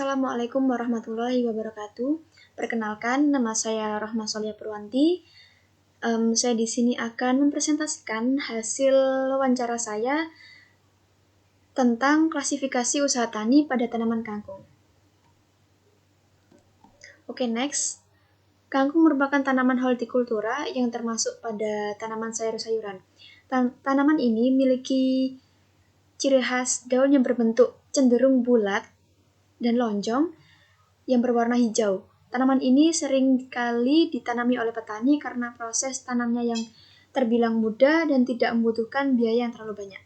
Assalamualaikum warahmatullahi wabarakatuh. Perkenalkan, nama saya Rohma Solia Purwanti. Saya di sini akan mempresentasikan hasil wawancara saya tentang klasifikasi usaha tani pada tanaman kangkung. Oke, next. Kangkung merupakan tanaman hortikultura yang termasuk pada tanaman sayur-sayuran. Tanaman ini memiliki ciri khas daun yang berbentuk cenderung bulat dan lonjong yang berwarna hijau. Tanaman ini sering kali ditanami oleh petani karena proses tanamnya yang terbilang mudah dan tidak membutuhkan biaya yang terlalu banyak.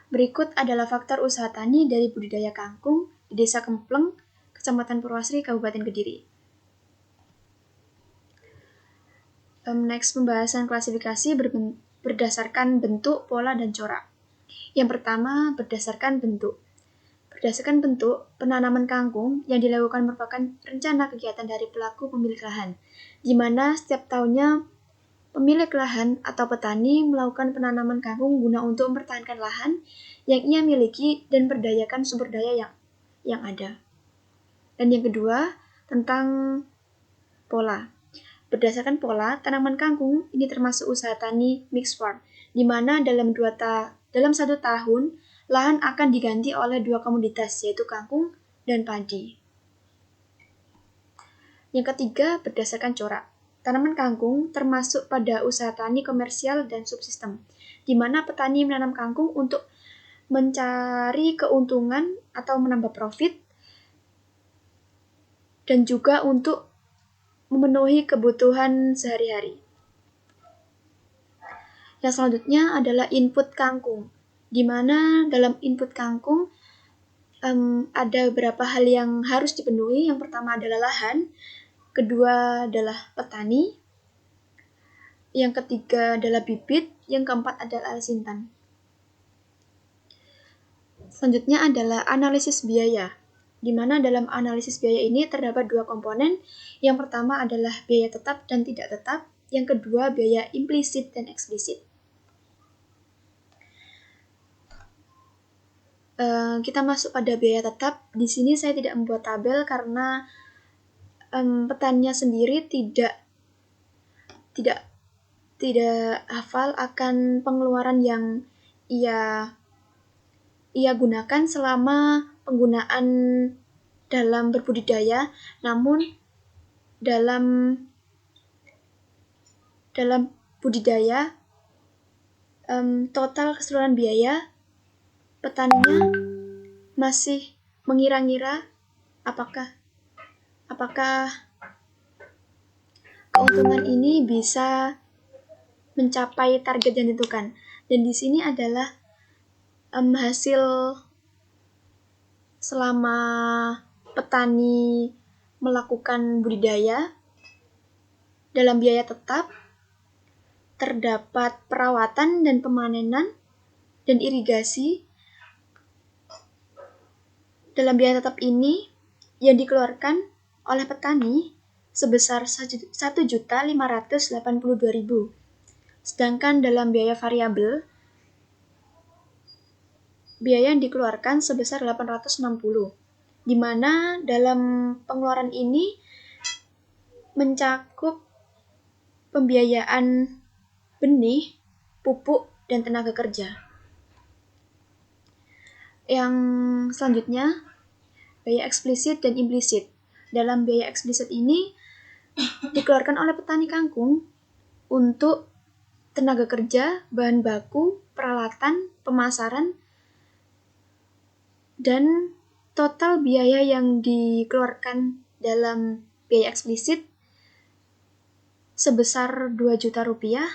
Berikut adalah faktor usaha tani dari budidaya kangkung di Desa Kempleng, Kecamatan Purwasri, Kabupaten Kediri. Next, pembahasan klasifikasi berdasarkan bentuk, pola, dan corak. Yang pertama, berdasarkan bentuk. Berdasarkan bentuk, penanaman kangkung yang dilakukan merupakan rencana kegiatan dari pelaku pemilik lahan, di mana setiap tahunnya pemilik lahan atau petani melakukan penanaman kangkung guna untuk mempertahankan lahan yang ia miliki dan berdayakan sumber daya yang ada. Dan yang kedua, tentang pola. Berdasarkan pola, tanaman kangkung ini termasuk usaha tani mixed farm, di mana dalam satu tahun lahan akan diganti oleh dua komoditas, yaitu kangkung dan padi. Yang ketiga, berdasarkan corak. Tanaman kangkung termasuk pada usaha tani komersial dan subsistem, di mana petani menanam kangkung untuk mencari keuntungan atau menambah profit, dan juga untuk memenuhi kebutuhan sehari-hari. Yang selanjutnya adalah input kangkung, di mana dalam input kangkung ada beberapa hal yang harus dipenuhi. Yang pertama adalah lahan, kedua adalah petani, yang ketiga adalah bibit, yang keempat adalah alsintan. Selanjutnya adalah analisis biaya, di mana dalam analisis biaya ini terdapat dua komponen. Yang pertama adalah biaya tetap dan tidak tetap, yang kedua biaya implisit dan eksplisit. Kita masuk pada biaya tetap. Di sini saya tidak membuat tabel karena petaninya sendiri tidak hafal akan pengeluaran yang ia gunakan selama penggunaan dalam berbudidaya. Namun dalam budidaya total keseluruhan biaya petaninya masih mengira-ngira apakah keuntungan ini bisa mencapai target yang ditentukan. Dan di sini adalah hasil selama petani melakukan budidaya. Dalam biaya tetap terdapat perawatan dan pemanenan dan irigasi. Dalam biaya tetap ini yang dikeluarkan oleh petani sebesar 1.582.000. Sedangkan dalam biaya variabel, biaya yang dikeluarkan sebesar 860, di mana dalam pengeluaran ini mencakup pembiayaan benih, pupuk, dan tenaga kerja. Yang selanjutnya, biaya eksplisit dan implisit. Dalam biaya eksplisit ini dikeluarkan oleh petani kangkung untuk tenaga kerja, bahan baku, peralatan, pemasaran, dan total biaya yang dikeluarkan dalam biaya eksplisit sebesar 2 juta rupiah,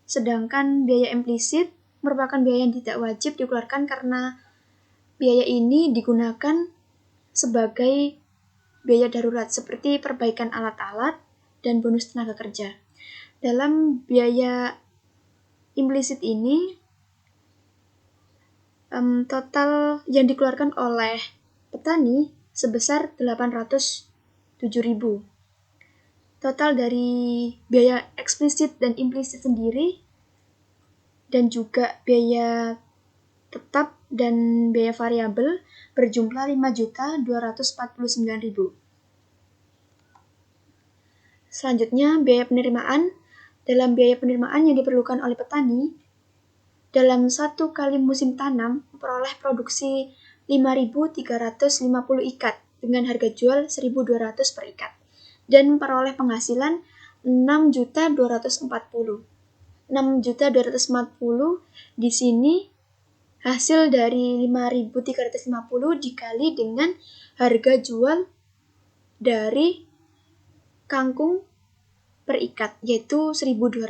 sedangkan biaya implisit merupakan biaya yang tidak wajib dikeluarkan karena biaya ini digunakan sebagai biaya darurat seperti perbaikan alat-alat dan bonus tenaga kerja. Dalam biaya implisit ini total yang dikeluarkan oleh petani sebesar 807.000. Total dari biaya eksplisit dan implisit sendiri dan juga biaya tetap dan biaya variabel berjumlah 5.249.000. Selanjutnya, biaya penerimaan. Dalam biaya penerimaan yang diperlukan oleh petani, dalam 1 kali musim tanam memperoleh produksi 5.350 ikat dengan harga jual 1.200 per ikat dan memperoleh penghasilan 6.240. 6.240 di sini hasil dari 5.350 dikali dengan harga jual dari kangkung per ikat, yaitu 1.200.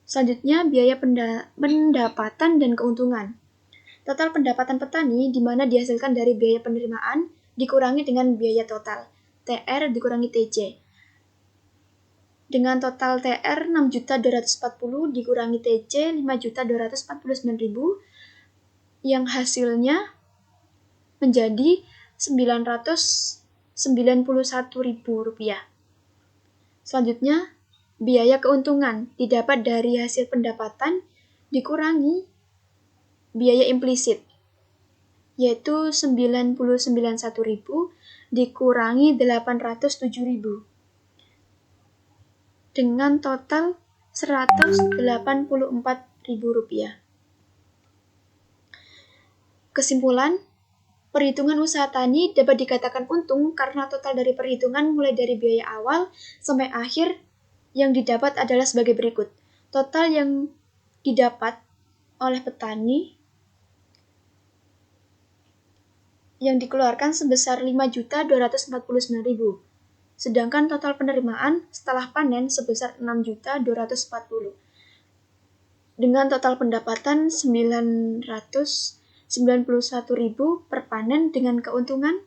Selanjutnya, biaya pendapatan dan keuntungan. Total pendapatan petani di mana dihasilkan dari biaya penerimaan dikurangi dengan biaya total, TR dikurangi TC. Dengan total TR 6.240 dikurangi TC 5.249.000 yang hasilnya menjadi 991.000 rupiah. Selanjutnya, biaya keuntungan didapat dari hasil pendapatan dikurangi biaya implisit, yaitu 99.100 dikurangi 807.000 dengan total 184.000 rupiah. Kesimpulan, perhitungan usaha tani dapat dikatakan untung karena total dari perhitungan mulai dari biaya awal sampai akhir yang didapat adalah sebagai berikut. Total yang didapat oleh petani yang dikeluarkan sebesar 5.249.000. Sedangkan total penerimaan setelah panen sebesar 6.240. Dengan total pendapatan 991.000 per panen dengan keuntungan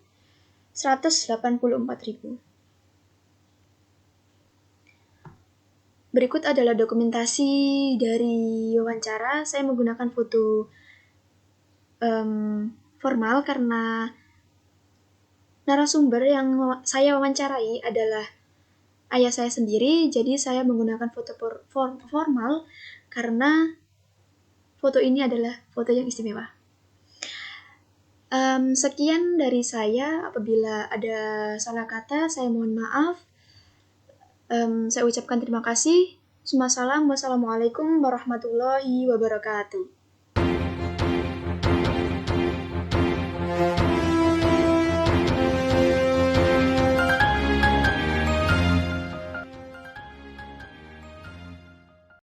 184.000. Berikut adalah dokumentasi dari wawancara. Saya menggunakan foto formal karena narasumber yang saya wawancarai adalah ayah saya sendiri, jadi saya menggunakan foto formal karena foto ini adalah foto yang istimewa. Sekian dari saya. Apabila ada salah kata, saya mohon maaf. Saya ucapkan terima kasih. Wassalamualaikum warahmatullahi wabarakatuh.